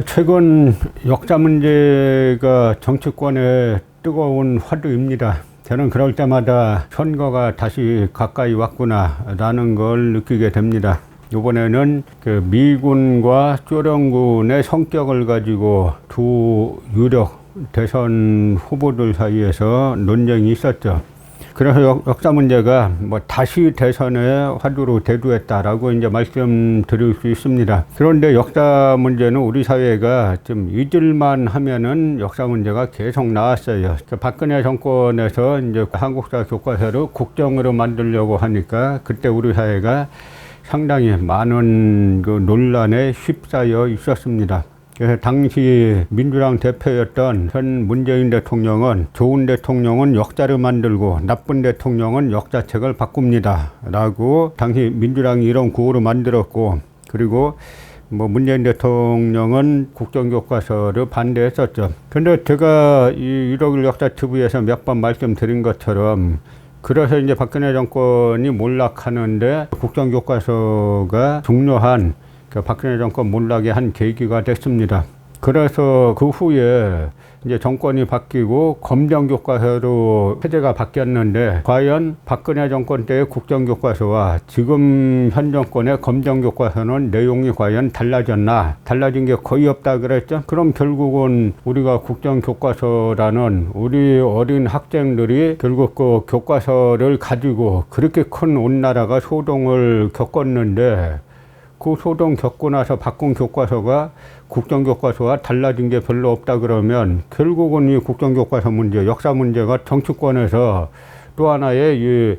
최근 역사 문제가 정치권의 뜨거운 화두입니다. 저는 그럴 때마다 선거가 다시 가까이 왔구나라는 걸 느끼게 됩니다. 이번에는 그 미군과 소련군의 성격을 가지고 두 유력 대선 후보들 사이에서 논쟁이 있었죠. 그래서 역사 문제가 다시 대선의 화두로 대두했다라고 이제 말씀드릴 수 있습니다. 그런데 역사 문제는 우리 사회가 좀 잊을만 하면은 역사 문제가 계속 나왔어요. 박근혜 정권에서 이제 한국사 교과서를 국정으로 만들려고 하니까 그때 우리 사회가 상당히 많은 그 논란에 휩싸여 있었습니다. 그래서 당시 민주당 대표였던 현 문재인 대통령은 좋은 대통령은 역사를 만들고 나쁜 대통령은 역사책을 바꿉니다 라고 당시 민주당이 이런 구호를 만들었고, 그리고 문재인 대통령은 국정교과서를 반대했었죠. 그런데 제가 이 1억1 역사TV에서 몇 번 말씀드린 것처럼 그래서 이제 박근혜 정권이 몰락하는데 국정교과서가 중요한 박근혜 정권 몰락의 한 계기가 됐습니다. 그래서 그 후에 이제 정권이 바뀌고 검정교과서로 체제가 바뀌었는데, 과연 박근혜 정권 때의 국정교과서와 지금 현 정권의 검정교과서는 내용이 과연 달라졌나? 달라진 게 거의 없다 그랬죠. 그럼 결국은 우리가 국정교과서라는 우리 어린 학생들이 결국 그 교과서를 가지고 그렇게 큰 온 나라가 소동을 겪었는데, 그 소동 겪고 나서 바꾼 교과서가 국정교과서와 달라진 게 별로 없다 그러면 결국은 이 국정교과서 문제, 역사 문제가 정치권에서 또 하나의 이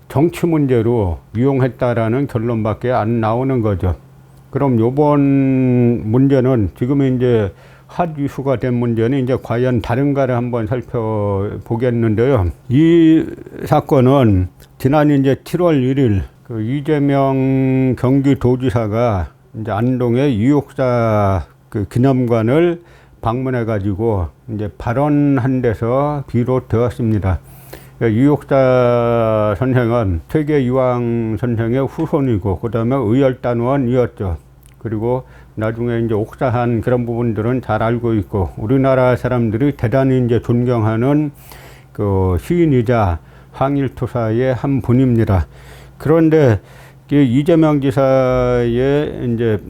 정치 문제로 이용했다라는 결론밖에 안 나오는 거죠. 그럼 요번 문제는 지금 이제 핫 이슈가 된 문제는 이제 과연 다른가를 한번 살펴보겠는데요. 이 사건은 지난 이제 7월 1일 그 이재명 경기도지사가 이제 안동의 유역사 그 기념관을 방문해 가지고 이제 발언한 데서 비롯되었습니다. 유역사 선생은 세계유황 선생의 후손이고 그다음에 의열단원이었죠. 그리고 나중에 이제 옥사한 그런 부분들은 잘 알고 있고 우리나라 사람들이 대단히 이제 존경하는 그 시인이자 항일투사의 한 분입니다. 그런데 이재명 지사의 이제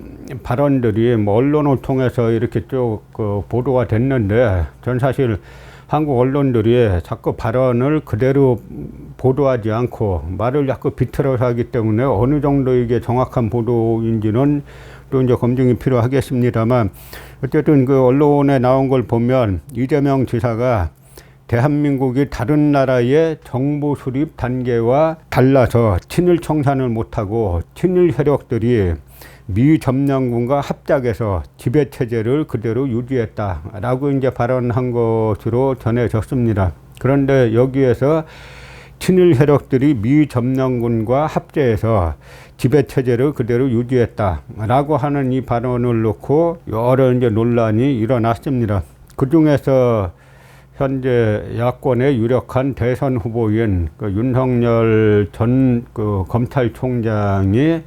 발언들이 언론을 통해서 이렇게 쭉 보도가 됐는데, 전 사실 한국 언론들이 자꾸 발언을 그대로 보도하지 않고 말을 자꾸 비틀어서 하기 때문에 어느 정도 이게 정확한 보도인지는 또 이제 검증이 필요하겠습니다만, 어쨌든 그 언론에 나온 걸 보면 이재명 지사가 대한민국이 다른 나라의 정부 수립 단계와 달라서 친일 청산을 못하고 친일 세력들이 미 점령군과 합작해서 지배체제를 그대로 유지했다라고 이제 발언한 것으로 전해졌습니다. 그런데 여기에서 친일 세력들이 미 점령군과 합재해서 지배체제를 그대로 유지했다라고 하는 이 발언을 놓고 여러 이제 논란이 일어났습니다. 그 중에서 현재 야권의 유력한 대선 후보인 윤석열 전 검찰총장이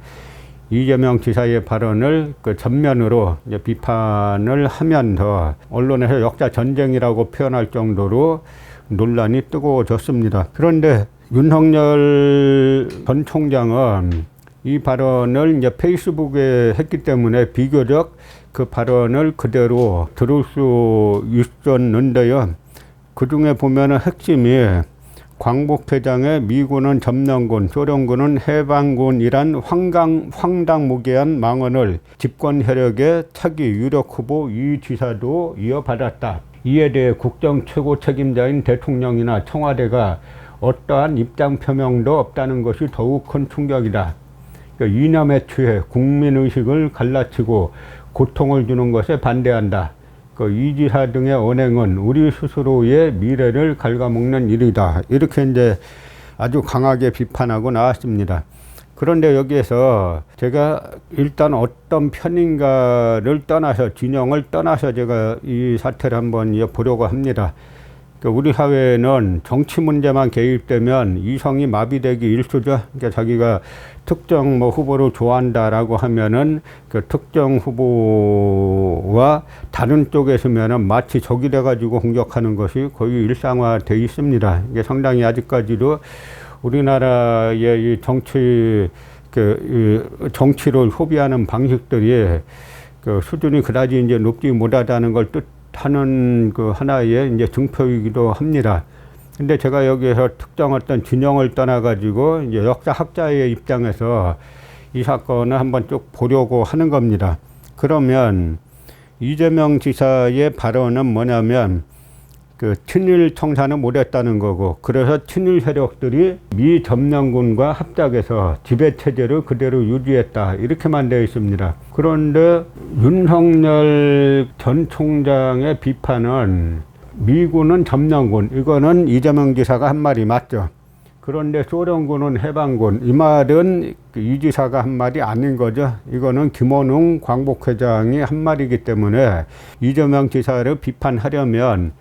이재명 지사의 발언을 전면으로 이제 비판을 하면서 언론에서 역사 전쟁이라고 표현할 정도로 논란이 뜨거워졌습니다. 그런데 윤석열 전 총장은 이 발언을 이제 페이스북에 했기 때문에 비교적 그 발언을 그대로 들을 수 있었는데요. 그 중에 보면은 핵심이 광복회장의 미군은 점령군, 소련군은 해방군이란 황당무계한 망언을 집권 세력의 차기 유력 후보 이 지사도 이어받았다. 이에 대해 국정 최고 책임자인 대통령이나 청와대가 어떠한 입장 표명도 없다는 것이 더욱 큰 충격이다. 이념에 취해 국민의식을 갈라치고 고통을 주는 것에 반대한다. 이 지사 등의 언행은 우리 스스로의 미래를 갉아먹는 일이다. 이렇게 이제 아주 강하게 비판하고 나왔습니다. 그런데 여기에서 제가 일단 어떤 편인가를 떠나서, 진영을 떠나서 제가 이 사태를 한번 보려고 합니다. 그러니까 우리 사회는 정치 문제만 개입되면 이성이 마비되기 일쑤죠. 그러니까 자기가 특정 뭐 후보를 좋아한다라고 하면은 그 특정 후보와 다른 쪽에 있으면은 마치 적이 돼가지고 공격하는 것이 거의 일상화돼 있습니다. 이게 상당히 아직까지도 우리나라의 이 정치를 소비하는 방식들이 그 수준이 그다지 이제 높지 못하다는 걸 뜻하는 그 하나의 이제 증표이기도 합니다. 근데 제가 여기에서 특정 어떤 진영을 떠나가지고 이제 역사학자의 입장에서 이 사건을 한번 쭉 보려고 하는 겁니다. 그러면 이재명 지사의 발언은 뭐냐면 그 친일 청산을 못했다는 거고, 그래서 친일 세력들이 미 점령군과 합작해서 지배체제를 그대로 유지했다, 이렇게만 되어 있습니다. 그런데 윤석열 전 총장의 비판은 미군은 점령군, 이거는 이재명 지사가 한 말이 맞죠. 그런데 소련군은 해방군, 이 말은 이 지사가 한 말이 아닌 거죠. 이거는 김원웅 광복회장이 한 말이기 때문에 이재명 지사를 비판하려면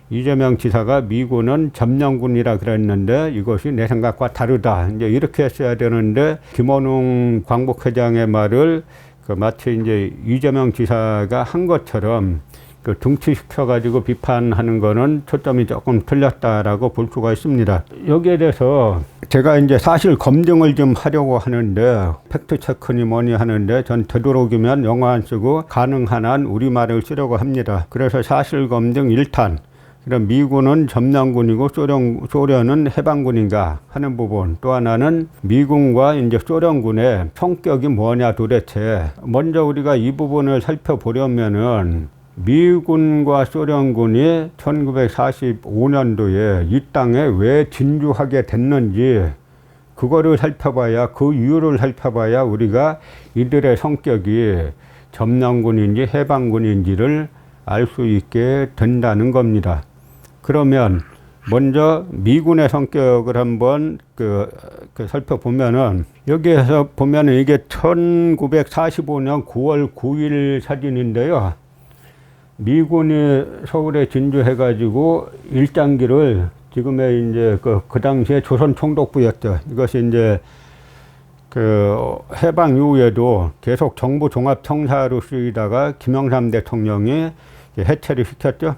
이재명 지사가 미군은 점령군이라 그랬는데 이것이 내 생각과 다르다, 이제 이렇게 했어야 되는데, 김원웅 광복회장의 말을 마치 이제 이재명 지사가 한 것처럼 등치시켜가지고 비판하는 거는 초점이 조금 틀렸다라고 볼 수가 있습니다. 여기에 대해서 제가 이제 사실 검증을 좀 하려고 하는데, 팩트체크니 뭐니 하는데, 전 되도록이면 영어 안 쓰고 가능한 한 우리말을 쓰려고 합니다. 그래서 사실 검증 1탄, 그럼 미군은 점령군이고 소련은 해방군인가 하는 부분, 또 하나는 미군과 이제 소련군의 성격이 뭐냐 도대체. 먼저 우리가 이 부분을 살펴보려면은 미군과 소련군이 1945년도에 이 땅에 왜 진주하게 됐는지 그거를 살펴봐야, 그 이유를 살펴봐야 우리가 이들의 성격이 점령군인지 해방군인지를 알 수 있게 된다는 겁니다. 그러면 먼저 미군의 성격을 한번 살펴보면은, 여기에서 보면은 이게 1945년 9월 9일 사진인데요. 미군이 서울에 진주해가지고 일장기를, 지금의 이제 그 당시에 조선총독부였죠. 이것이 이제 그 해방 이후에도 계속 정부 종합청사로 쓰이다가 김영삼 대통령이 해체를 시켰죠.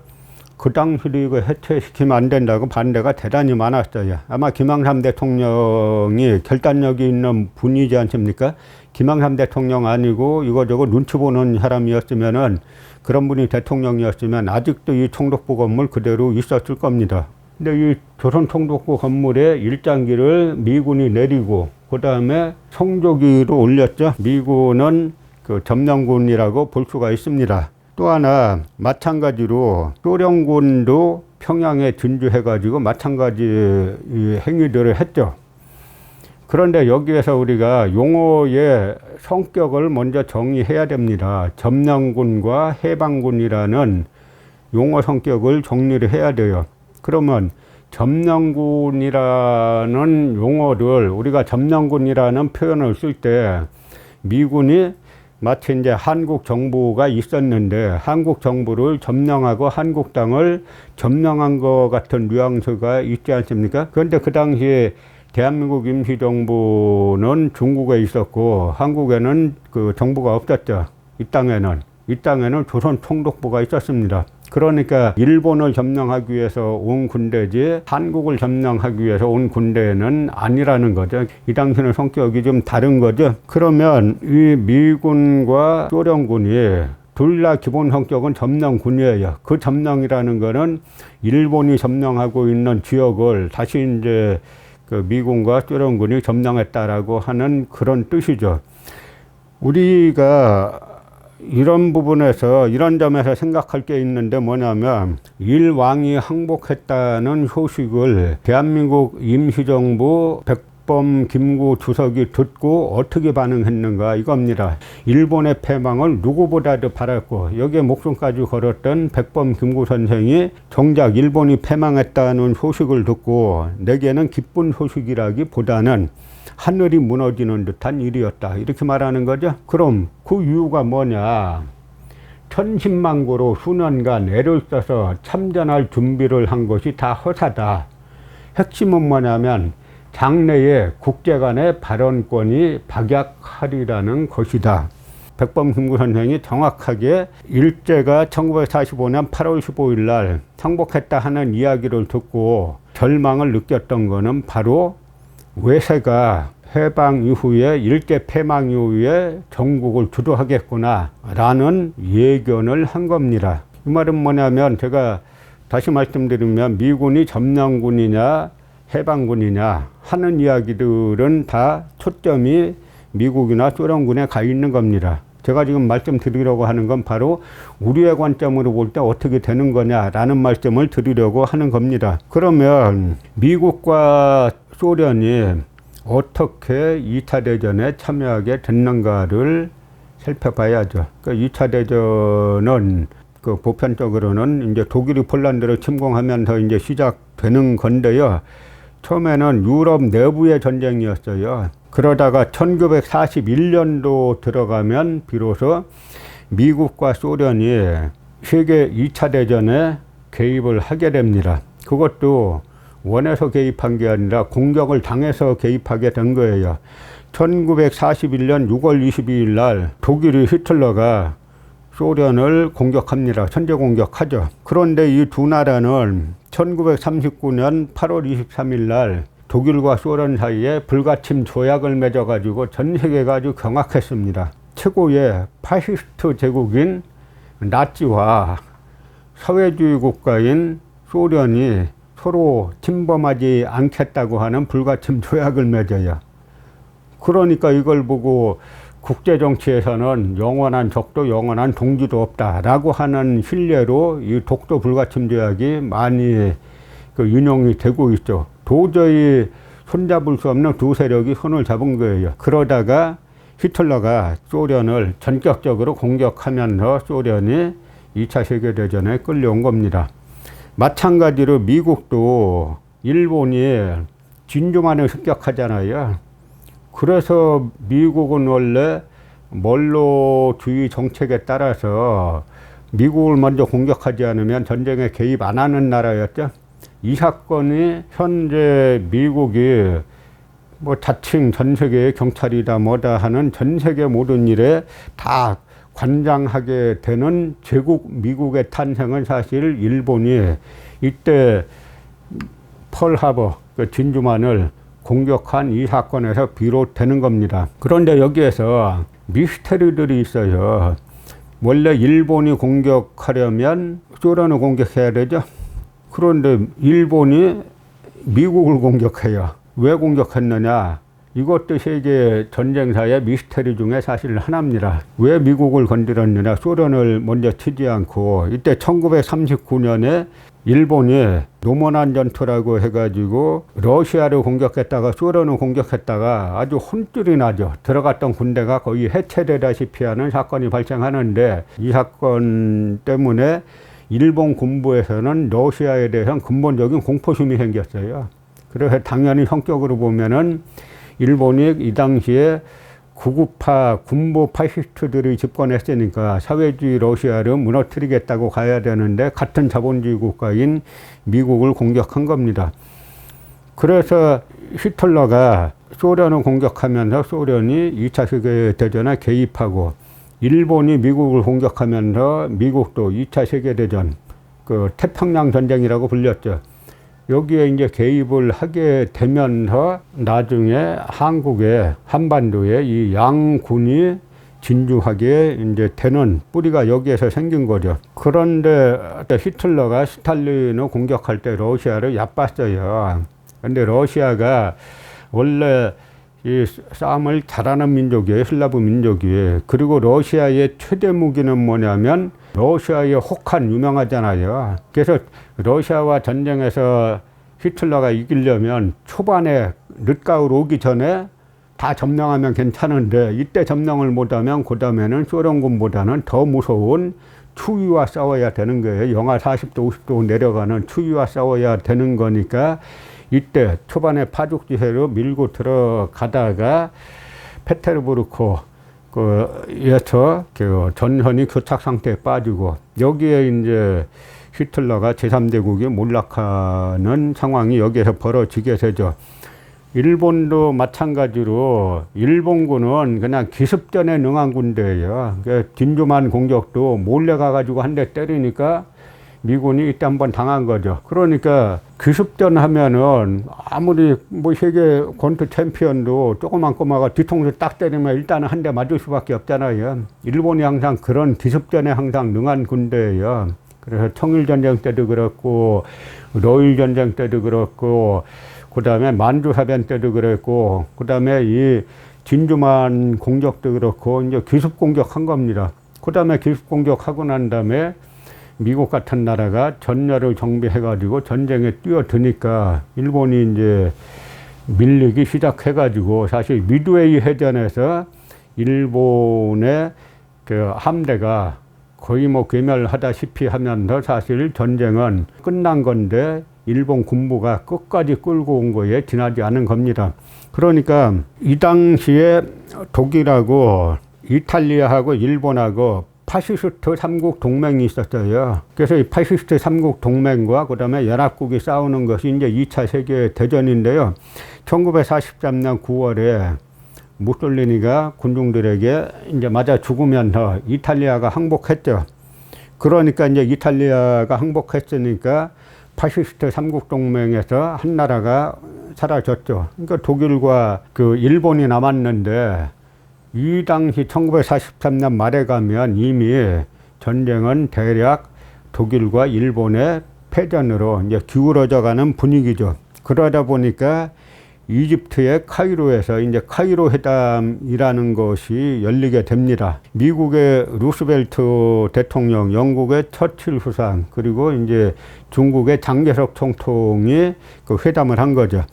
그 당시도 이거 해체시키면 안 된다고 반대가 대단히 많았어요. 아마 김영삼 대통령이 결단력이 있는 분이지 않습니까? 김영삼 대통령 아니고 이거저거 눈치 보는 사람이었으면은, 그런 분이 대통령이었으면 아직도 이 총독부 건물 그대로 있었을 겁니다. 근데 이 조선 총독부 건물에 일장기를 미군이 내리고 그 다음에 성조기로 올렸죠. 미군은 그 점령군이라고 볼 수가 있습니다. 또 하나 마찬가지로 소련군도 평양에 진주해가지고 마찬가지 행위들을 했죠. 그런데 여기에서 우리가 용어의 성격을 먼저 정의해야 됩니다. 점령군과 해방군이라는 용어 성격을 정리를 해야 돼요. 그러면 점령군이라는 용어를, 우리가 점령군이라는 표현을 쓸 때 미군이 마치 이제 한국 정부가 있었는데 한국 정부를 점령하고 한국 땅을 점령한 것 같은 뉘앙스가 있지 않습니까? 그런데 그 당시에 대한민국 임시정부는 중국에 있었고 한국에는 그 정부가 없었죠. 이 땅에는 조선 총독부가 있었습니다. 그러니까 일본을 점령하기 위해서 온 군대지 한국을 점령하기 위해서 온 군대는 아니라는 거죠. 이 당시는 성격이 좀 다른 거죠. 그러면 이 미군과 소련군이 둘 다 기본 성격은 점령군이에요. 그 점령이라는 거는 일본이 점령하고 있는 지역을 다시 이제 그 미군과 소련군이 점령했다라고 하는 그런 뜻이죠. 우리가 이런 부분에서, 이런 점에서 생각할 게 있는데 뭐냐면, 일왕이 항복했다는 소식을 대한민국 임시정부 백범 김구 주석이 듣고 어떻게 반응했는가 이겁니다. 일본의 패망을 누구보다도 바랐고 여기에 목숨까지 걸었던 백범 김구 선생이 정작 일본이 패망했다는 소식을 듣고 내게는 기쁜 소식이라기보다는 하늘이 무너지는 듯한 일이었다, 이렇게 말하는 거죠. 그럼 그 이유가 뭐냐? 천신만고로 수년간 애를 써서 참전할 준비를 한 것이 다 허사다. 핵심은 뭐냐면 장래에 국제 간의 발언권이 박약하리라는 것이다. 백범승구 선생이 정확하게 일제가 1945년 8월 15일 날 상복했다 하는 이야기를 듣고 절망을 느꼈던 것은 바로 외세가 해방 이후에 일제 패망 이후에 전국을 주도하겠구나 라는 예견을 한 겁니다. 이 말은 뭐냐면 제가 다시 말씀드리면 미군이 점령군이냐 해방군이냐 하는 이야기들은 다 초점이 미국이나 소련군에 가 있는 겁니다. 제가 지금 말씀드리려고 하는 건 바로 우리의 관점으로 볼 때 어떻게 되는 거냐라는 말씀을 드리려고 하는 겁니다. 그러면 미국과 소련이 어떻게 2차 대전에 참여하게 됐는가를 살펴봐야죠. 그러니까 2차 대전은 그 보편적으로는 이제 독일이 폴란드를 침공하면서 이제 시작되는 건데요. 처음에는 유럽 내부의 전쟁이었어요. 그러다가 1941년도 들어가면 비로소 미국과 소련이 세계 2차 대전에 개입을 하게 됩니다. 그것도 원해서 개입한 게 아니라 공격을 당해서 개입하게 된 거예요. 1941년 6월 22일 날 독일이 히틀러가 소련을 공격합니다. 선제 공격하죠. 그런데 이 두 나라는 1939년 8월 23일 날 독일과 소련 사이에 불가침 조약을 맺어가지고 전 세계가 아주 경악했습니다. 최고의 파시스트 제국인 나치와 사회주의 국가인 소련이 서로 침범하지 않겠다고 하는 불가침 조약을 맺어요. 그러니까 이걸 보고 국제정치에서는 영원한 적도 영원한 동지도 없다라고 하는 신뢰로 이 독도 불가침 조약이 많이 인용이 되고 있죠. 도저히 손잡을 수 없는 두 세력이 손을 잡은 거예요. 그러다가 히틀러가 소련을 전격적으로 공격하면서 소련이 2차 세계대전에 끌려온 겁니다. 마찬가지로 미국도 일본이 진주만을 습격하잖아요. 그래서 미국은 원래 멀로주의 정책에 따라서 미국을 먼저 공격하지 않으면 전쟁에 개입 안 하는 나라였죠. 이 사건이 현재 미국이 뭐 자칭 전 세계의 경찰이다 뭐다 하는 전 세계 모든 일에 다 관장하게 되는 제국 미국의 탄생은 사실 일본이 이때 펄하버 그 진주만을 공격한 이 사건에서 비롯되는 겁니다. 그런데 여기에서 미스테리들이 있어요. 원래 일본이 공격하려면 소련을 공격해야 되죠. 그런데 일본이 미국을 공격해요. 왜 공격했느냐? 이것도 세계 전쟁사의 미스테리 중에 사실 하나입니다. 왜 미국을 건드렸느냐? 소련을 먼저 치지 않고 이때 1939년에 일본이 노먼한 전투라고 해가지고 러시아를 공격했다가 소련을 공격했다가 아주 혼쭐이 나죠. 들어갔던 군대가 거의 해체되다시피 하는 사건이 발생하는데 이 사건 때문에 일본 군부에서는 러시아에 대한 근본적인 공포심이 생겼어요. 그래서 당연히 성격으로 보면은 일본이 이 당시에 구구파 군부 파시스트들이 집권했으니까 사회주의 러시아를 무너뜨리겠다고 가야 되는데 같은 자본주의 국가인 미국을 공격한 겁니다. 그래서 히틀러가 소련을 공격하면서 소련이 2차 세계대전에 개입하고 일본이 미국을 공격하면서 미국도 2차 세계대전, 그 태평양 전쟁이라고 불렸죠. 여기에 이제 개입을 하게 되면서 나중에 한국의 한반도에 이 양군이 진주하게 이제 되는 뿌리가 여기에서 생긴 거죠. 그런데 히틀러가 스탈린을 공격할 때 러시아를 얕봤어요. 근데 러시아가 원래 이 싸움을 잘하는 민족이에요. 슬라브 민족이에요. 그리고 러시아의 최대 무기는 뭐냐면 러시아의 혹한 유명하잖아요. 그래서 러시아와 전쟁에서 히틀러가 이기려면 초반에 늦가을 오기 전에 다 점령하면 괜찮은데 이때 점령을 못하면 그 다음에는 소련군보다는 더 무서운 추위와 싸워야 되는 거예요. 영하 40도 50도 내려가는 추위와 싸워야 되는 거니까 이때 초반에 파죽지세로 밀고 들어가다가 페테르부르크 에서 그 전선이 교착 상태에 빠지고 여기에 이제 히틀러가 제3대국이 몰락하는 상황이 여기에서 벌어지게 되죠. 일본도 마찬가지로 일본군은 그냥 기습전에 능한 군대예요. 진주만 공격도 몰래 가가지고 한 대 때리니까 미군이 이때 한번 당한 거죠. 그러니까 기습전 하면은 아무리 뭐 세계 권투 챔피언도 조그만 꼬마가 뒤통수 딱 때리면 일단은 한 대 맞을 수밖에 없잖아요. 일본이 항상 그런 기습전에 항상 능한 군대예요. 그래서 청일전쟁 때도 그렇고 러일전쟁 때도 그렇고 그 다음에 만주사변 때도 그랬고 그 다음에 이 진주만 공격도 그렇고 이제 기습 공격한 겁니다. 그 다음에 기습 공격하고 난 다음에 미국 같은 나라가 전열을 정비해가지고 전쟁에 뛰어드니까 일본이 이제 밀리기 시작해가지고 사실 미드웨이 해전에서 일본의 그 함대가 거의 뭐 괴멸하다시피 하면서 사실 전쟁은 끝난 건데 일본 군부가 끝까지 끌고 온 거에 지나지 않은 겁니다. 그러니까 이 당시에 독일하고 이탈리아하고 일본하고 파시스트 삼국 동맹이 있었어요. 그래서 이 파시스트 삼국 동맹과 그 다음에 연합국이 싸우는 것이 이제 2차 세계대전인데요. 1943년 9월에 무솔리니가 군중들에게 이제 맞아 죽으면서 이탈리아가 항복했죠. 그러니까 이제 이탈리아가 항복했으니까 파시스트 삼국 동맹에서 한 나라가 사라졌죠. 그러니까 독일과 그 일본이 남았는데 이 당시 1943년 말에 가면 이미 전쟁은 대략 독일과 일본의 패전으로 이제 기울어져 가는 분위기죠. 그러다 보니까 이집트의 카이로에서 이제 카이로 회담이라는 것이 열리게 됩니다. 미국의 루스벨트 대통령, 영국의 처칠 수상, 그리고 이제 중국의 장개석 총통이 그 회담을 한 거죠.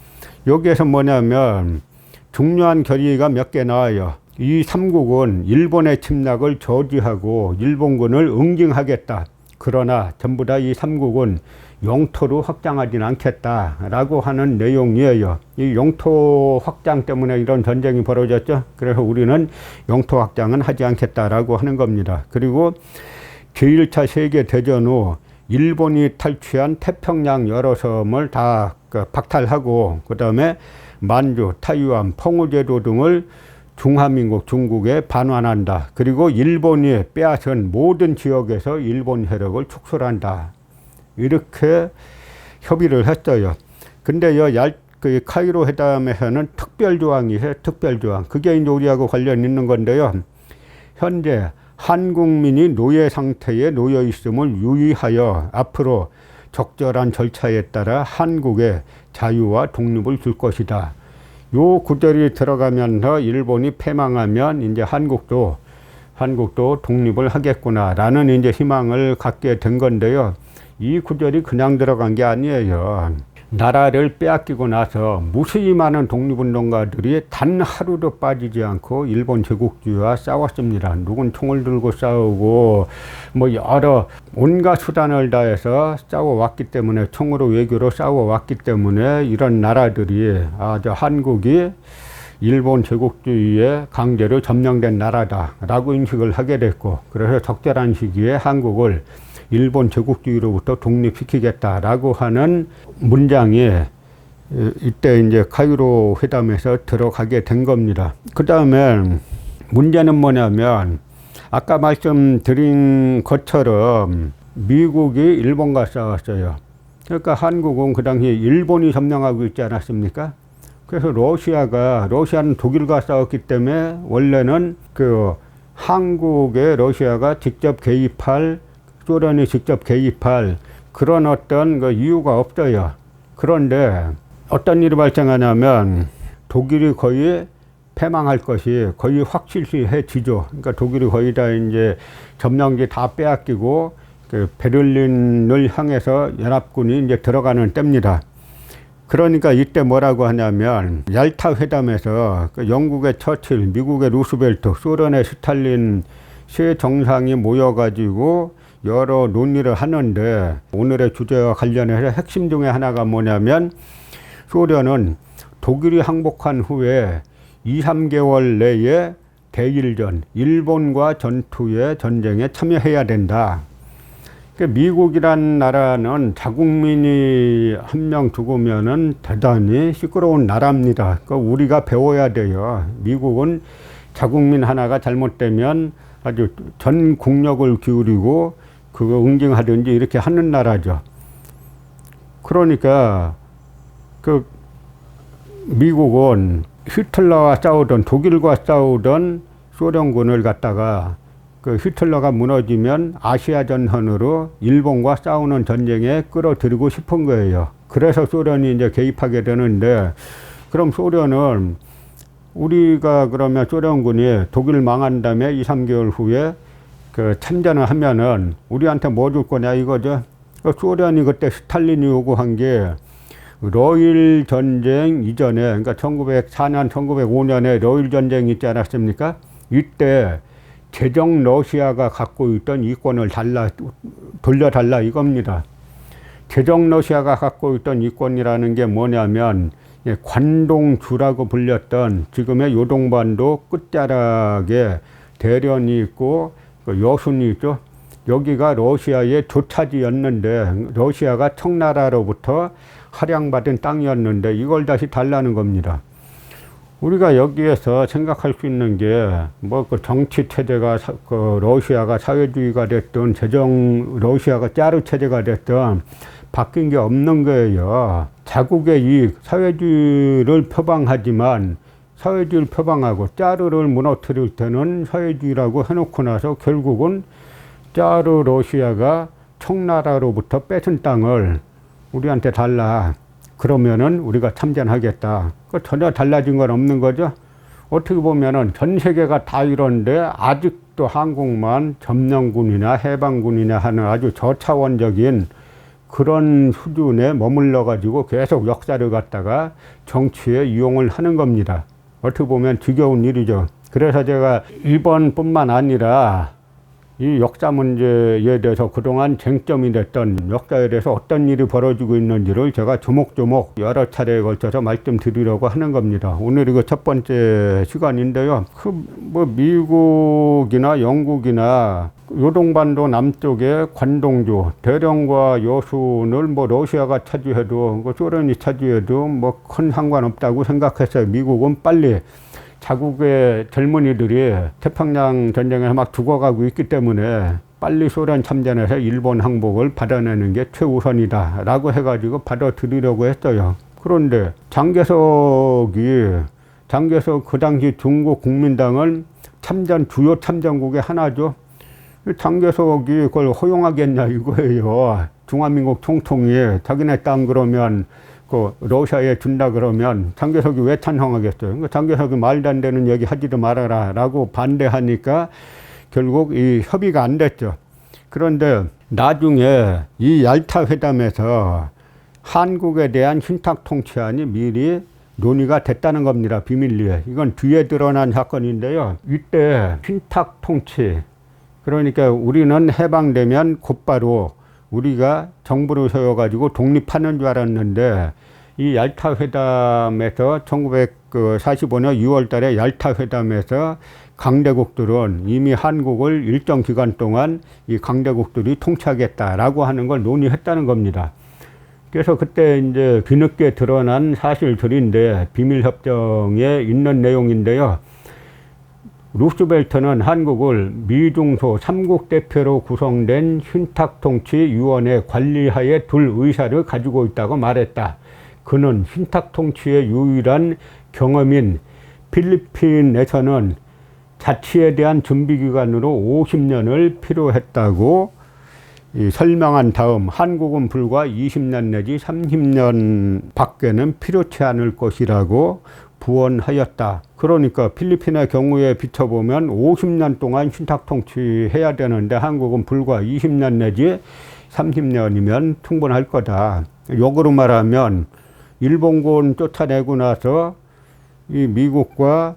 여기에서 뭐냐면 중요한 결의가 몇 개 나와요. 이 삼국은 일본의 침략을 저지하고 일본군을 응징하겠다. 그러나 전부 다 이 삼국은 영토로 확장하지는 않겠다라고 하는 내용이에요. 이 영토 확장 때문에 이런 전쟁이 벌어졌죠. 그래서 우리는 영토 확장은 하지 않겠다라고 하는 겁니다. 그리고 제1차 세계대전 후 일본이 탈취한 태평양 여러 섬을 다 박탈하고 그 다음에 만주, 타이완, 펑우제도 등을 중화민국 중국에 반환한다. 그리고 일본이 빼앗은 모든 지역에서 일본 세력을 축소한다. 이렇게 협의를 했어요. 근데 그 카이로 회담에서는 특별조항이 있어요. 특별조항. 그게 이제 우리하고 관련 있는 건데요. 현재 한국민이 노예 상태에 놓여 있음을 유의하여 앞으로 적절한 절차에 따라 한국에 자유와 독립을 줄 것이다. 요 구절이 들어가면서 일본이 패망하면 이제 한국도 독립을 하겠구나라는 이제 희망을 갖게 된 건데요. 이 구절이 그냥 들어간 게 아니에요. 나라를 빼앗기고 나서 무수히 많은 독립운동가들이 단 하루도 빠지지 않고 일본 제국주의와 싸웠습니다. 누군 총을 들고 싸우고 뭐 여러 온갖 수단을 다해서 싸워왔기 때문에 총으로 외교로 싸워왔기 때문에 이런 나라들이 한국이 일본 제국주의에 강제로 점령된 나라다라고 인식을 하게 됐고 그래서 적절한 시기에 한국을 일본 제국주의로부터 독립시키겠다라고 하는 문장이 이때 이제 카이로 회담에서 들어가게 된 겁니다. 그 다음에 문제는 뭐냐면 아까 말씀드린 것처럼 미국이 일본과 싸웠어요. 그러니까 한국은 그 당시에 일본이 점령하고 있지 않았습니까? 그래서 러시아는 독일과 싸웠기 때문에 원래는 그 한국에 러시아가 직접 개입할 소련이 직접 개입할 그런 어떤 그 이유가 없어요. 그런데 어떤 일이 발생하냐면 독일이 거의 패망할 것이 거의 확실시해지죠. 그러니까 독일이 거의 다 이제 점령지 다 빼앗기고 그 베를린을 향해서 연합군이 이제 들어가는 때입니다. 그러니까 이때 뭐라고 하냐면 얄타 회담에서 그 영국의 처칠, 미국의 루스벨트, 소련의 스탈린 세 정상이 모여가지고 여러 논의를 하는데 오늘의 주제와 관련해서 핵심 중에 하나가 뭐냐면 소련은 독일이 항복한 후에 2, 3개월 내에 대일전, 일본과 전투의 전쟁에 참여해야 된다. 미국이란 나라는 자국민이 한 명 죽으면은 대단히 시끄러운 나라입니다. 우리가 배워야 돼요. 미국은 자국민 하나가 잘못되면 아주 전 국력을 기울이고 그거 응징하든지 이렇게 하는 나라죠. 그러니까 그 미국은 히틀러와 싸우던 독일과 싸우던 소련군을 갖다가 그 히틀러가 무너지면 아시아 전선으로 일본과 싸우는 전쟁에 끌어들이고 싶은 거예요. 그래서 소련이 이제 개입하게 되는데, 그럼 소련은 우리가 그러면 소련군이 독일 망한 다음에 2, 3개월 후에 그 참전을 하면은 우리한테 뭐 줄 거냐 이거죠. 소련이 그때 스탈린이 요구한 게 러일 전쟁 이전에, 그러니까 1904년, 1905년에 러일 전쟁이 있지 않았습니까? 이때 제정 러시아가 갖고 있던 이권을 돌려달라 이겁니다. 제정 러시아가 갖고 있던 이권이라는 게 뭐냐면 관동주라고 불렸던 지금의 요동반도 끝자락에 대련이 있고 여순이 있죠. 여기가 러시아의 조차지였는데 러시아가 청나라로부터 할양받은 땅이었는데 이걸 다시 달라는 겁니다. 우리가 여기에서 생각할 수 있는 게 뭐 그 정치 체제가 그 러시아가 사회주의가 됐든 제정 러시아가 짜르 체제가 됐든 바뀐 게 없는 거예요. 자국의 이익, 사회주의를 표방하지만 사회주의를 표방하고 짜르를 무너뜨릴 때는 사회주의라고 해놓고 나서 결국은 짜르 러시아가 청나라로부터 뺏은 땅을 우리한테 달라. 그러면은 우리가 참전하겠다. 전혀 달라진 건 없는 거죠. 어떻게 보면은 전 세계가 다 이런데 아직도 한국만 점령군이나 해방군이나 하는 아주 저차원적인 그런 수준에 머물러 가지고 계속 역사를 갖다가 정치에 이용을 하는 겁니다. 어떻게 보면 지겨운 일이죠. 그래서 제가 이번뿐만 아니라 이 역사 문제에 대해서 그동안 쟁점이 됐던 역사에 대해서 어떤 일이 벌어지고 있는지를 제가 조목조목 여러 차례에 걸쳐서 말씀드리려고 하는 겁니다. 오늘이 그 첫 번째 시간인데요. 뭐 미국이나 영국이나 요동반도 남쪽의 관동주, 대련과 여순을 뭐 러시아가 차지해도 소련이 차지해도 뭐 큰 상관없다고 생각했어요. 미국은 빨리 자국의 젊은이들이 태평양 전쟁에서 막 죽어가고 있기 때문에 빨리 소련 참전해서 일본 항복을 받아내는 게 최우선이다 라고 해가지고 받아들이려고 했어요. 그런데 장개석 그 당시 중국 국민당은 주요 참전국의 하나죠. 장개석이 그걸 허용하겠냐 이거예요. 중화민국 총통이 자기네 땅 그러면 그 러시아에 준다 그러면 장개석이 왜 찬성하겠어요? 장개석이 말도 안 되는 얘기 하지도 말아라 라고 반대하니까 결국 이 협의가 안 됐죠. 그런데 나중에 이 얄타 회담에서 한국에 대한 신탁 통치안이 미리 논의가 됐다는 겁니다. 비밀리에. 이건 뒤에 드러난 사건인데요. 이때 신탁 통치, 그러니까 우리는 해방되면 곧바로 우리가 정부를 세워가지고 독립하는 줄 알았는데 이 얄타 회담에서 1945년 6월 달에 얄타 회담에서 강대국들은 이미 한국을 일정 기간 동안 이 강대국들이 통치하겠다라고 하는 걸 논의했다는 겁니다. 그래서 그때 이제 뒤늦게 드러난 사실들인데 비밀협정에 있는 내용인데요. 루스벨트는 한국을 미중소 3국 대표로 구성된 신탁통치위원회 관리하에 둘 의사를 가지고 있다고 말했다. 그는 신탁통치의 유일한 경험인 필리핀에서는 자치에 대한 준비기간으로 50년을 필요했다고 설명한 다음 한국은 불과 20년 내지 30년 밖에는 필요치 않을 것이라고 부언하였다. 그러니까 필리핀의 경우에 비춰보면 50년 동안 신탁통치해야 되는데 한국은 불과 20년 내지 30년이면 충분할 거다. 역으로 말하면 일본군 쫓아내고 나서 이 미국과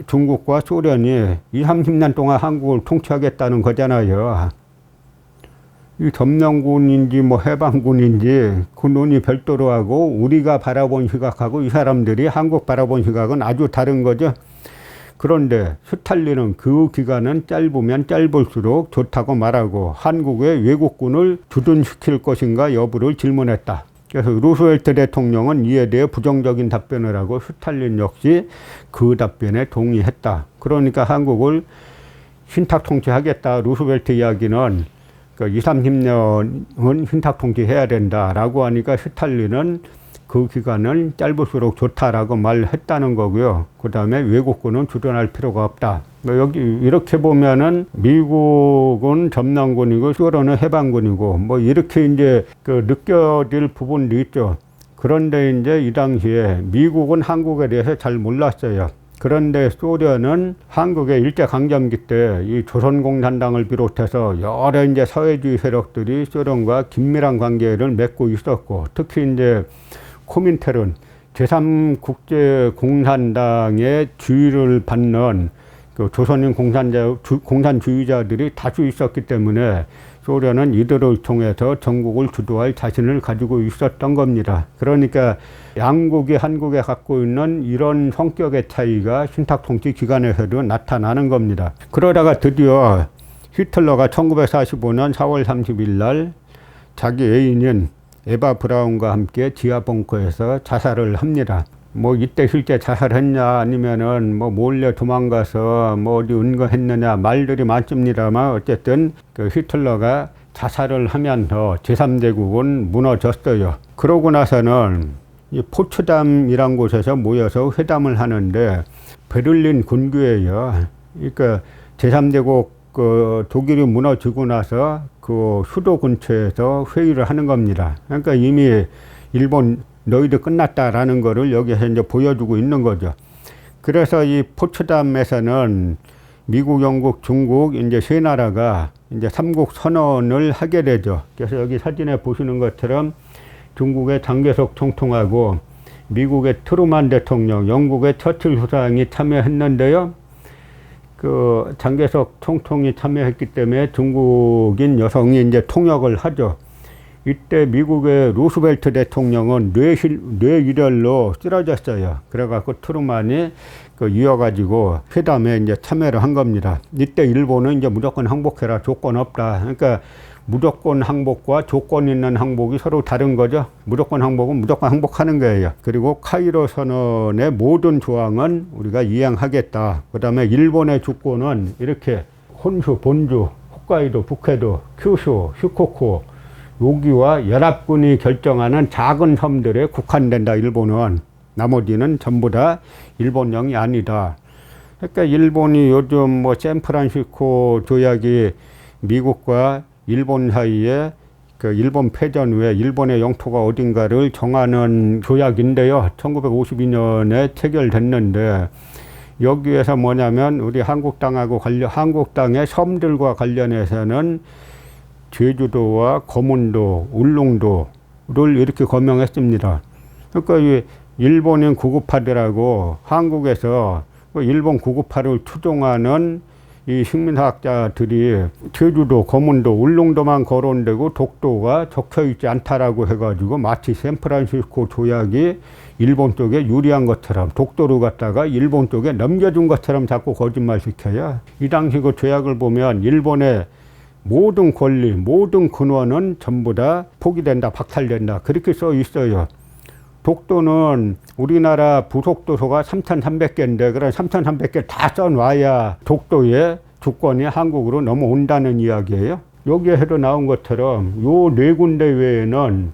중국과 소련이 20, 30년 동안 한국을 통치하겠다는 거잖아요. 이 점령군인지 뭐 해방군인지 그 논의 별도로 하고 우리가 바라본 시각하고 이 사람들이 한국 바라본 시각은 아주 다른 거죠. 그런데 스탈린은 그 기간은 짧으면 짧을수록 좋다고 말하고 한국의 외국군을 주둔시킬 것인가 여부를 질문했다. 그래서 루스벨트 대통령은 이에 대해 부정적인 답변을 하고 스탈린 역시 그 답변에 동의했다. 그러니까 한국을 신탁 통치하겠다. 루스벨트 이야기는 20, 30년은 신탁 통치해야 된다라고 하니까 스탈린은 그 기간은 짧을수록 좋다라고 말했다는 거고요. 그 다음에 외국군은 주둔할 필요가 없다. 여기 이렇게 보면은 미국은 점령군이고 소련은 해방군이고 뭐 이렇게 이제 느껴질 부분도 있죠. 그런데 이제 이 당시에 미국은 한국에 대해서 잘 몰랐어요. 그런데 소련은 한국의 일제강점기 때 이 조선공산당을 비롯해서 여러 이제 사회주의 세력들이 소련과 긴밀한 관계를 맺고 있었고, 특히 이제 코민테른 제3국제공산당의 주의를 받는 그 조선인 공산주의자들이 다수 있었기 때문에 소련은 이들을 통해서 전국을 주도할 자신을 가지고 있었던 겁니다. 그러니까 양국이 한국에 갖고 있는 이런 성격의 차이가 신탁통치 기간에서도 나타나는 겁니다. 그러다가 드디어 히틀러가 1945년 4월 30일 날 자기 애인인 에바 브라운과 함께 지하 벙커에서 자살을 합니다. 뭐 이때 실제 자살했냐 아니면은 뭐 몰래 도망가서 뭐 어디 은거했느냐 말들이 많습니다만 어쨌든 그 히틀러가 자살을 하면서 제3제국은 무너졌어요. 그러고 나서는 이 포츠담이란 곳에서 모여서 회담을 하는데 베를린 군규예요. 그러니까 제3제국 그 독일이 무너지고 나서 그 수도 근처에서 회의를 하는 겁니다. 그러니까 이미 일본 너희들 끝났다라는 거를 여기서 이제 보여주고 있는 거죠. 그래서 이 포츠담에서는 미국, 영국, 중국 이제 세 나라가 이제 삼국 선언을 하게 되죠. 그래서 여기 사진에 보시는 것처럼 중국의 장개석 총통하고 미국의 트루만 대통령, 영국의 처칠 수상이 참여했는데요. 그 장개석 총통이 참여했기 때문에 중국인 여성이 이제 통역을 하죠. 이때 미국의 루스벨트 대통령은 뇌출혈로 쓰러졌어요. 그래갖고 트루만이 이어가지고 회담에 이제 참여를 한 겁니다. 이때 일본은 이제 무조건 항복해라, 조건 없다. 그러니까 무조건 항복과 조건 있는 항복이 서로 다른 거죠. 무조건 항복은 무조건 항복하는 거예요. 그리고 카이로 선언의 모든 조항은 우리가 이행하겠다. 그 다음에 일본의 주권은 이렇게 혼슈, 본주, 홋카이도, 북해도, 큐슈, 슈코쿠 여기와 연합군이 결정하는 작은 섬들에 국한된다. 일본은. 나머지는 전부 다 일본령이 아니다. 그러니까 일본이 요즘 뭐 샌프란시스코 조약이 미국과 일본 사이에 그 일본 패전 후에 일본의 영토가 어딘가를 정하는 조약인데요. 1952년에 체결됐는데 여기에서 뭐냐면 우리 한국땅하고 한국땅의 섬들과 관련해서는 제주도와 거문도, 울릉도를 이렇게 거명했습니다. 그러니까 이 일본인 구급파들하고 한국에서 일본 구급파를 추종하는 이 식민사학자들이 제주도, 거문도, 울릉도만 거론되고 독도가 적혀있지 않다라고 해가지고 마치 샌프란시스코 조약이 일본 쪽에 유리한 것처럼 독도를 갖다가 일본 쪽에 넘겨준 것처럼 자꾸 거짓말 시켜요. 이 당시 그 조약을 보면 일본의 모든 권리, 모든 근원은 전부 다 포기된다, 박탈된다. 그렇게 써 있어요. 독도는 우리나라 부속도서가 3,300개인데 그런 3,300개 다 써놔야 독도의 주권이 한국으로 넘어온다는 이야기예요. 여기에도 나온 것처럼 요 네 군데 외에는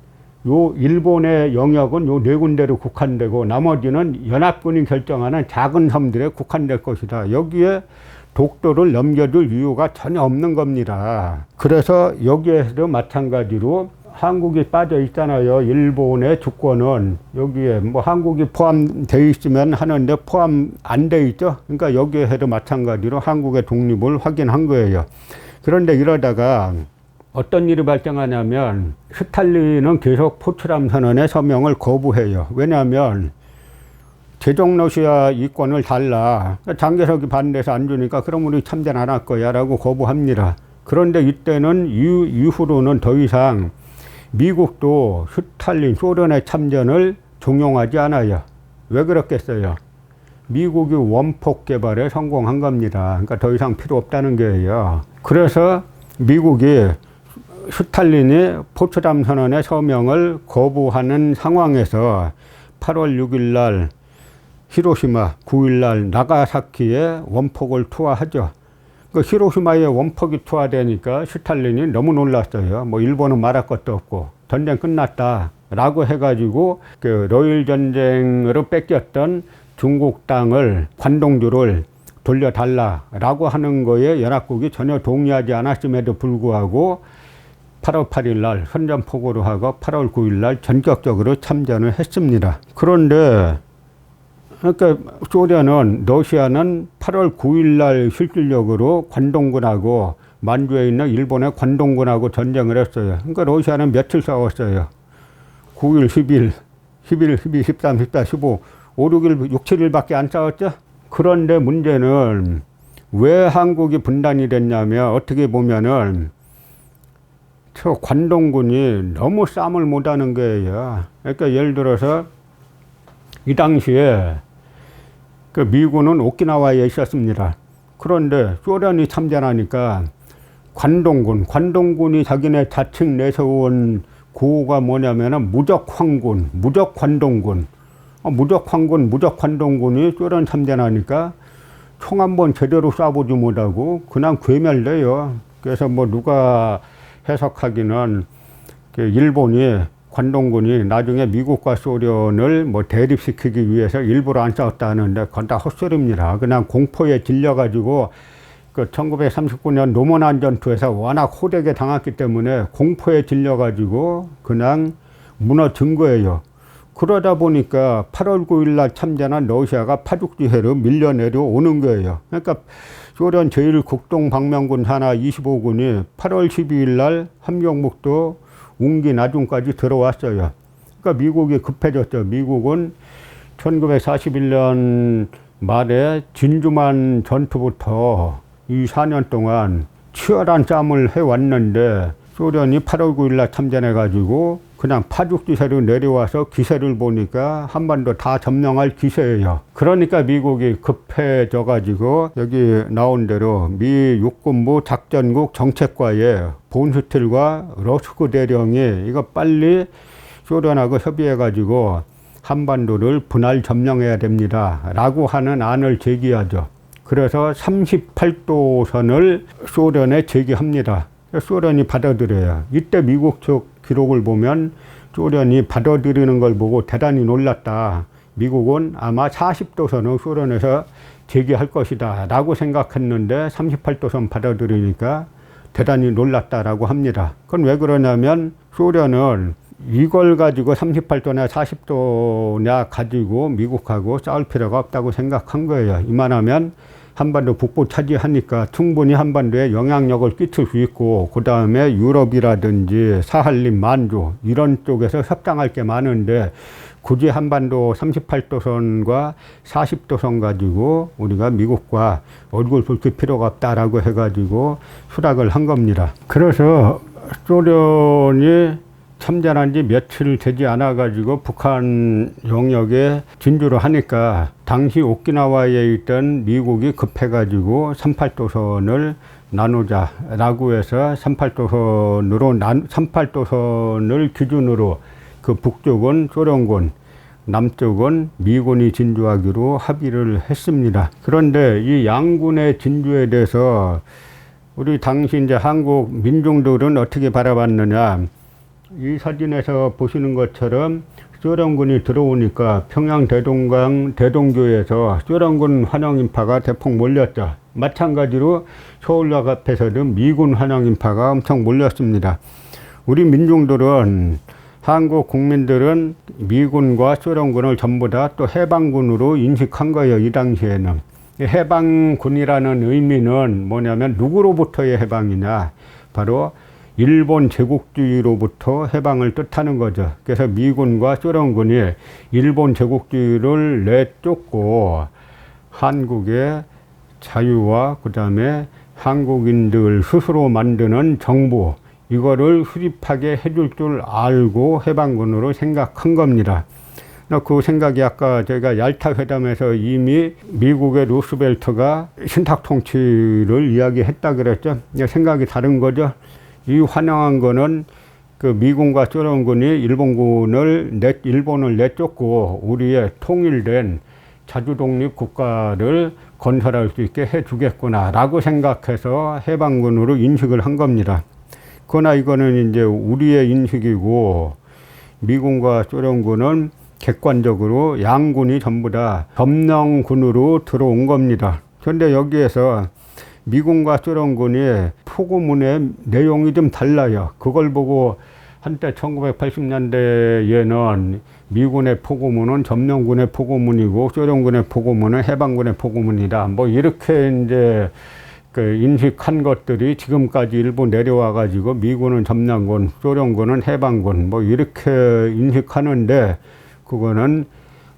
요 일본의 영역은 요 네 군데로 국한되고 나머지는 연합군이 결정하는 작은 섬들에 국한될 것이다. 여기에 독도를 넘겨줄 이유가 전혀 없는 겁니다. 그래서 여기에서도 마찬가지로 한국이 빠져 있잖아요. 일본의 주권은 여기에 뭐 한국이 포함되어 있으면 하는데 포함 안 돼 있죠. 그러니까 여기에서도 마찬가지로 한국의 독립을 확인한 거예요. 그런데 이러다가 어떤 일이 발생하냐면 스탈린은 계속 포츠담 선언의 서명을 거부해요. 왜냐하면 제정러시아 이권을 달라. 장개석이 반대해서 안 주니까 그럼 우리 참전 안 할 거야 라고 거부합니다. 그런데 이때는 이후로는 더 이상 미국도 스탈린, 소련의 참전을 종용하지 않아요. 왜 그렇겠어요? 미국이 원폭 개발에 성공한 겁니다. 그러니까 더 이상 필요 없다는 거예요. 그래서 미국이 스탈린이 포츠담 선언의 서명을 거부하는 상황에서 8월 6일 날 히로시마, 9일 날 나가사키에 원폭을 투하하죠. 그 히로시마에 원폭이 투하되니까 스탈린이 너무 놀랐어요. 뭐 일본은 말할 것도 없고 전쟁 끝났다라고 해가지고 그 러일 전쟁으로 뺏겼던 중국 땅을 관동주를 돌려달라라고 하는 거에 연합국이 전혀 동의하지 않았음에도 불구하고 8월 8일 날 선전포고를 하고 8월 9일 날 전격적으로 참전을 했습니다. 그런데 그러니까 소련은, 러시아는 8월 9일 날 실질적으로 관동군하고 만주에 있는 일본의 관동군하고 전쟁을 했어요. 그러니까 러시아는 며칠 싸웠어요. 9일, 10일, 11, 12, 13, 14, 15, 5, 6일, 6, 7일밖에 안 싸웠죠. 그런데 문제는 왜 한국이 분단이 됐냐면 어떻게 보면은 저 관동군이 너무 싸움을 못하는 거예요. 그러니까 예를 들어서 이 당시에 그 미군은 오키나와에 있었습니다. 그런데 소련이 참전하니까 관동군이 자기네 자칭 내세운 구호가 뭐냐면은 무적황군, 무적관동군. 무적황군, 무적관동군이 소련 참전하니까 총 한 번 제대로 쏴보지 못하고 그냥 괴멸돼요. 그래서 뭐 누가 해석하기는 일본이, 관동군이 나중에 미국과 소련을 뭐 대립시키기 위해서 일부러 안 싸웠다 하는데 그건 다 헛소리입니다. 그냥 공포에 질려가지고 그 1939년 노먼한 전투에서 워낙 호되게 당했기 때문에 공포에 질려가지고 그냥 무너진 거예요. 그러다 보니까 8월 9일 날 참전한 러시아가 파죽지세로 밀려 내려오는 거예요. 그러니까 소련 제1국동방면군 산하 25군이 8월 12일 날 함경북도 웅기 나중까지 들어왔어요. 그러니까 미국이 급해졌죠. 미국은 1941년 말에 진주만 전투부터 이 4년 동안 치열한 싸움을 해왔는데 소련이 8월 9일 날 참전해가지고 그냥 파죽지세로 내려와서 기세를 보니까 한반도 다 점령할 기세예요. 그러니까 미국이 급해져가지고 여기 나온 대로 미 육군부 작전국 정책과에 본스틸과 러스크 대령이 이거 빨리 소련하고 협의해가지고 한반도를 분할 점령해야 됩니다 라고 하는 안을 제기하죠. 그래서 38도선을 소련에 제기합니다. 소련이 받아들여요. 이때 미국 측 기록을 보면 소련이 받아들이는 걸 보고 대단히 놀랐다. 미국은 아마 40도선을 소련에서 제기할 것이다 라고 생각했는데 38도선 받아들이니까 대단히 놀랐다라고 합니다. 그건 왜 그러냐면 소련은 이걸 가지고 38도냐 40도냐 가지고 미국하고 싸울 필요가 없다고 생각한 거예요. 이만하면 한반도 북부 차지하니까 충분히 한반도에 영향력을 끼칠 수 있고 그 다음에 유럽이라든지 사할린, 만주 이런 쪽에서 협상할 게 많은데 굳이 한반도 38도선과 40도선 가지고 우리가 미국과 얼굴 붉힐 필요가 없다라고 해가지고 수락을 한 겁니다. 그래서 소련이 참전한 지 며칠 되지 않아 가지고 북한 영역에 진주를 하니까 당시 오키나와에 있던 미국이 급해 가지고 38도선을 나누자라고 해서 38도선을 기준으로 그 북쪽은 소련군, 남쪽은 미군이 진주하기로 합의를 했습니다. 그런데 이 양군의 진주에 대해서 우리 당시 이제 한국 민중들은 어떻게 바라봤느냐? 이 사진에서 보시는 것처럼 소련군이 들어오니까 평양 대동강 대동교에서 소련군 환영인파가 대폭 몰렸죠. 마찬가지로 서울역 앞에서도 미군 환영인파가 엄청 몰렸습니다. 우리 민중들은, 한국 국민들은 미군과 소련군을 전부 다 또 해방군으로 인식한 거예요. 이 당시에는. 해방군이라는 의미는 뭐냐면 누구로부터의 해방이냐, 바로 일본 제국주의로부터 해방을 뜻하는 거죠. 그래서 미군과 소련군이 일본 제국주의를 내쫓고 한국의 자유와 그 다음에 한국인들 스스로 만드는 정부, 이거를 수립하게 해줄 줄 알고 해방군으로 생각한 겁니다. 그 생각이 아까 저희가 얄타 회담에서 이미 미국의 루스벨트가 신탁 통치를 이야기했다 그랬죠. 생각이 다른 거죠. 이 환영한 거는 그 미군과 소련군이 일본을 내쫓고 우리의 통일된 자주독립 국가를 건설할 수 있게 해주겠구나라고 생각해서 해방군으로 인식을 한 겁니다. 그러나 이거는 이제 우리의 인식이고 미군과 소련군은 객관적으로 양군이 전부 다 점령군으로 들어온 겁니다. 그런데 여기에서 미군과 소련군이 포고문의 내용이 좀 달라요. 그걸 보고 한때 1980년대에는 미군의 포고문은 점령군의 포고문이고 소련군의 포고문은 해방군의 포고문이다. 뭐 이렇게 이제 그 인식한 것들이 지금까지 일부 내려와 가지고 미군은 점령군, 소련군은 해방군 뭐 이렇게 인식하는데 그거는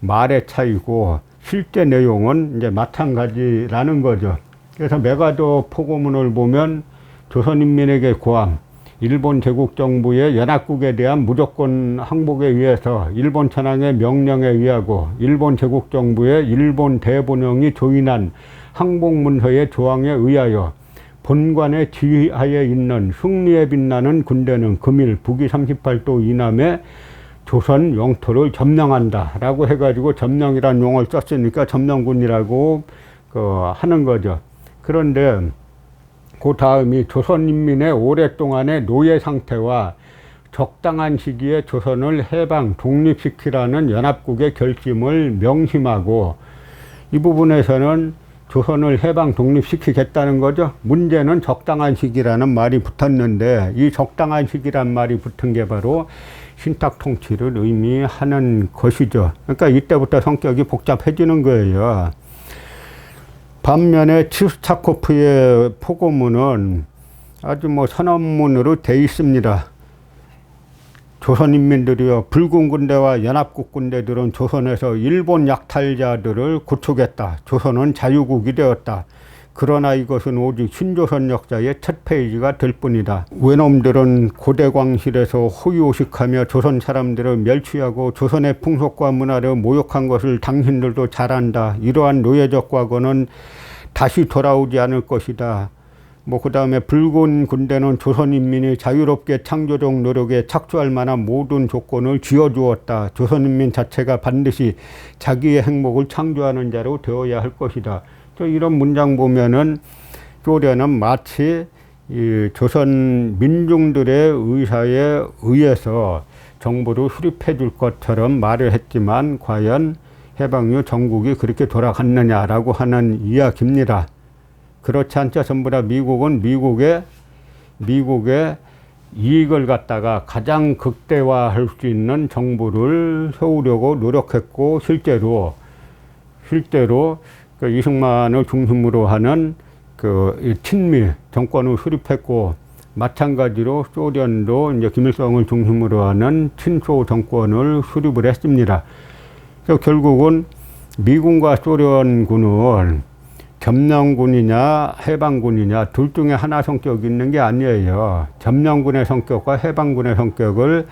말의 차이고 실제 내용은 이제 마찬가지라는 거죠. 그래서 메가더 포고문을 보면 조선인민에게 고함, 일본 제국 정부의 연합국에 대한 무조건 항복에 의해서 일본 천황의 명령에 의하고 일본 제국 정부의 일본 대본영이 조인한 항복문서의 조항에 의하여 본관의 지휘하에 있는 승리에 빛나는 군대는 금일 북위 38도 이남에 조선 영토를 점령한다 라고 해가지고 점령이라는 용어를 썼으니까 점령군이라고 하는 거죠. 그런데 그 다음이 조선인민의 오랫동안의 노예 상태와 적당한 시기에 조선을 해방 독립시키라는 연합국의 결심을 명심하고 이 부분에서는 조선을 해방 독립시키겠다는 거죠. 문제는 적당한 시기라는 말이 붙었는데 이 적당한 시기란 말이 붙은 게 바로 신탁 통치를 의미하는 것이죠. 그러니까 이때부터 성격이 복잡해지는 거예요. 반면에 치스타코프의 포고문은 아주 뭐 선언문으로 돼 있습니다. 조선인민들이여, 붉은 군대와 연합국 군대들은 조선에서 일본 약탈자들을 구축했다. 조선은 자유국이 되었다. 그러나 이것은 오직 신조선 역사의 첫 페이지가 될 뿐이다. 외놈들은 고대광실에서 호의호식하며 조선 사람들을 멸치하고 조선의 풍속과 문화를 모욕한 것을 당신들도 잘 안다. 이러한 노예적 과거는 다시 돌아오지 않을 것이다. 그 다음에 붉은 군대는 조선인민이 자유롭게 창조적 노력에 착수할 만한 모든 조건을 지어주었다. 조선인민 자체가 반드시 자기의 행복을 창조하는 자로 되어야 할 것이다. 이런 문장 보면은 소련은 마치 이 조선 민중들의 의사에 의해서 정부를 수립해 줄 것처럼 말을 했지만 과연 해방 이후 전국이 그렇게 돌아갔느냐라고 하는 이야기입니다. 그렇지 않죠. 전부 다 미국은 미국의 이익을 갖다가 가장 극대화할 수 있는 정부를 세우려고 노력했고 실제로 그 이승만을 중심으로 하는 그 친미 정권을 수립했고 마찬가지로 소련도 이제 김일성을 중심으로 하는 친소 정권을 수립을 했습니다. 그래서 결국은 미군과 소련군은 점령군이냐 해방군이냐 둘 중에 하나 성격이 있는 게 아니에요. 점령군의 성격과 해방군의 성격을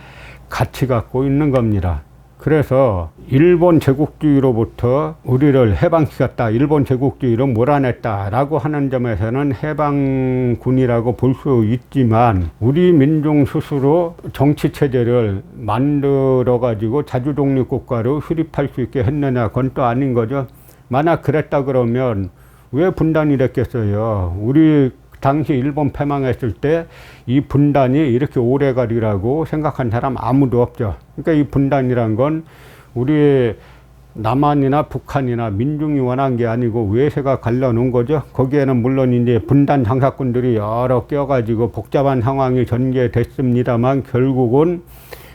같이 갖고 있는 겁니다. 그래서 일본 제국주의로부터 우리를 해방시켰다, 일본 제국주의로 몰아냈다라고 하는 점에서는 해방군이라고 볼 수 있지만 우리 민중 스스로 정치체제를 만들어가지고 자주독립국가로 수립할 수 있게 했느냐, 그건 또 아닌 거죠. 만약 그랬다 그러면 왜 분단이 됐겠어요? 우리 당시 일본 패망했을 때 이 분단이 이렇게 오래 가리라고 생각한 사람 아무도 없죠. 그러니까 이 분단이란 건 우리 남한이나 북한이나 민중이 원한 게 아니고 외세가 갈라놓은 거죠. 거기에는 물론 이제 분단 장사꾼들이 여러 껴가지고 복잡한 상황이 전개됐습니다만 결국은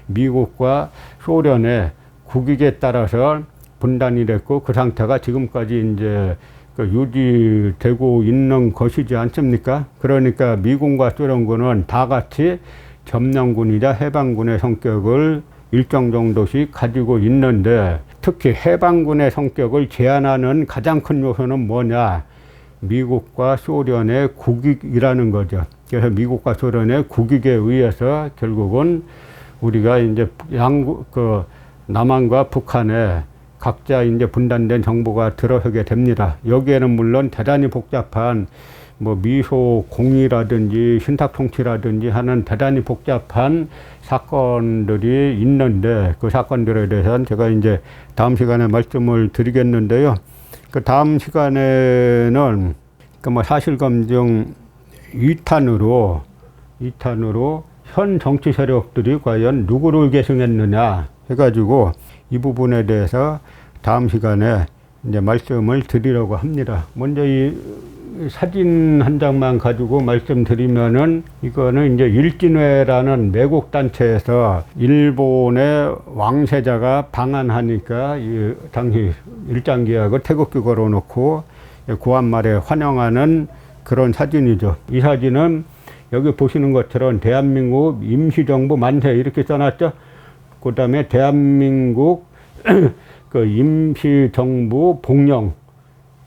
미국과 소련의 국익에 따라서 분단이 됐고 그 상태가 지금까지 이제 유지되고 있는 것이지 않습니까? 그러니까 미군과 소련군은 다 같이 점령군이자 해방군의 성격을 일정 정도씩 가지고 있는데 특히 해방군의 성격을 제한하는 가장 큰 요소는 뭐냐? 미국과 소련의 국익이라는 거죠. 그래서 미국과 소련의 국익에 의해서 결국은 우리가 이제 남한과 북한에 각자 이제 분단된 정보가 들어서게 됩니다. 여기에는 물론 대단히 복잡한 뭐 미소 공이라든지 신탁통치라든지 하는 대단히 복잡한 사건들이 있는데 그 사건들에 대해서는 제가 이제 다음 시간에 말씀을 드리겠는데요. 그 다음 시간에는 그 뭐 사실검증 2탄으로 현 정치 세력들이 과연 누구를 계승했느냐 해가지고 이 부분에 대해서 다음 시간에 이제 말씀을 드리려고 합니다. 먼저 이 사진 한 장만 가지고 말씀드리면은 이거는 이제 일진회라는 매국 단체에서 일본의 왕세자가 방한하니까 이 당시 일장기하고 태극기 걸어놓고 구한 말에 환영하는 그런 사진이죠. 이 사진은 여기 보시는 것처럼 대한민국 임시정부 만세 이렇게 써놨죠. 그 다음에 대한민국 그 임시정부 복령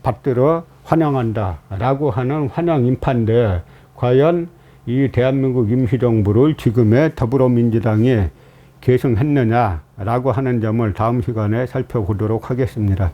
받들어 환영한다 라고 하는 환영 인파인데 과연 이 대한민국 임시정부를 지금의 더불어민주당이 계승했느냐 라고 하는 점을 다음 시간에 살펴보도록 하겠습니다.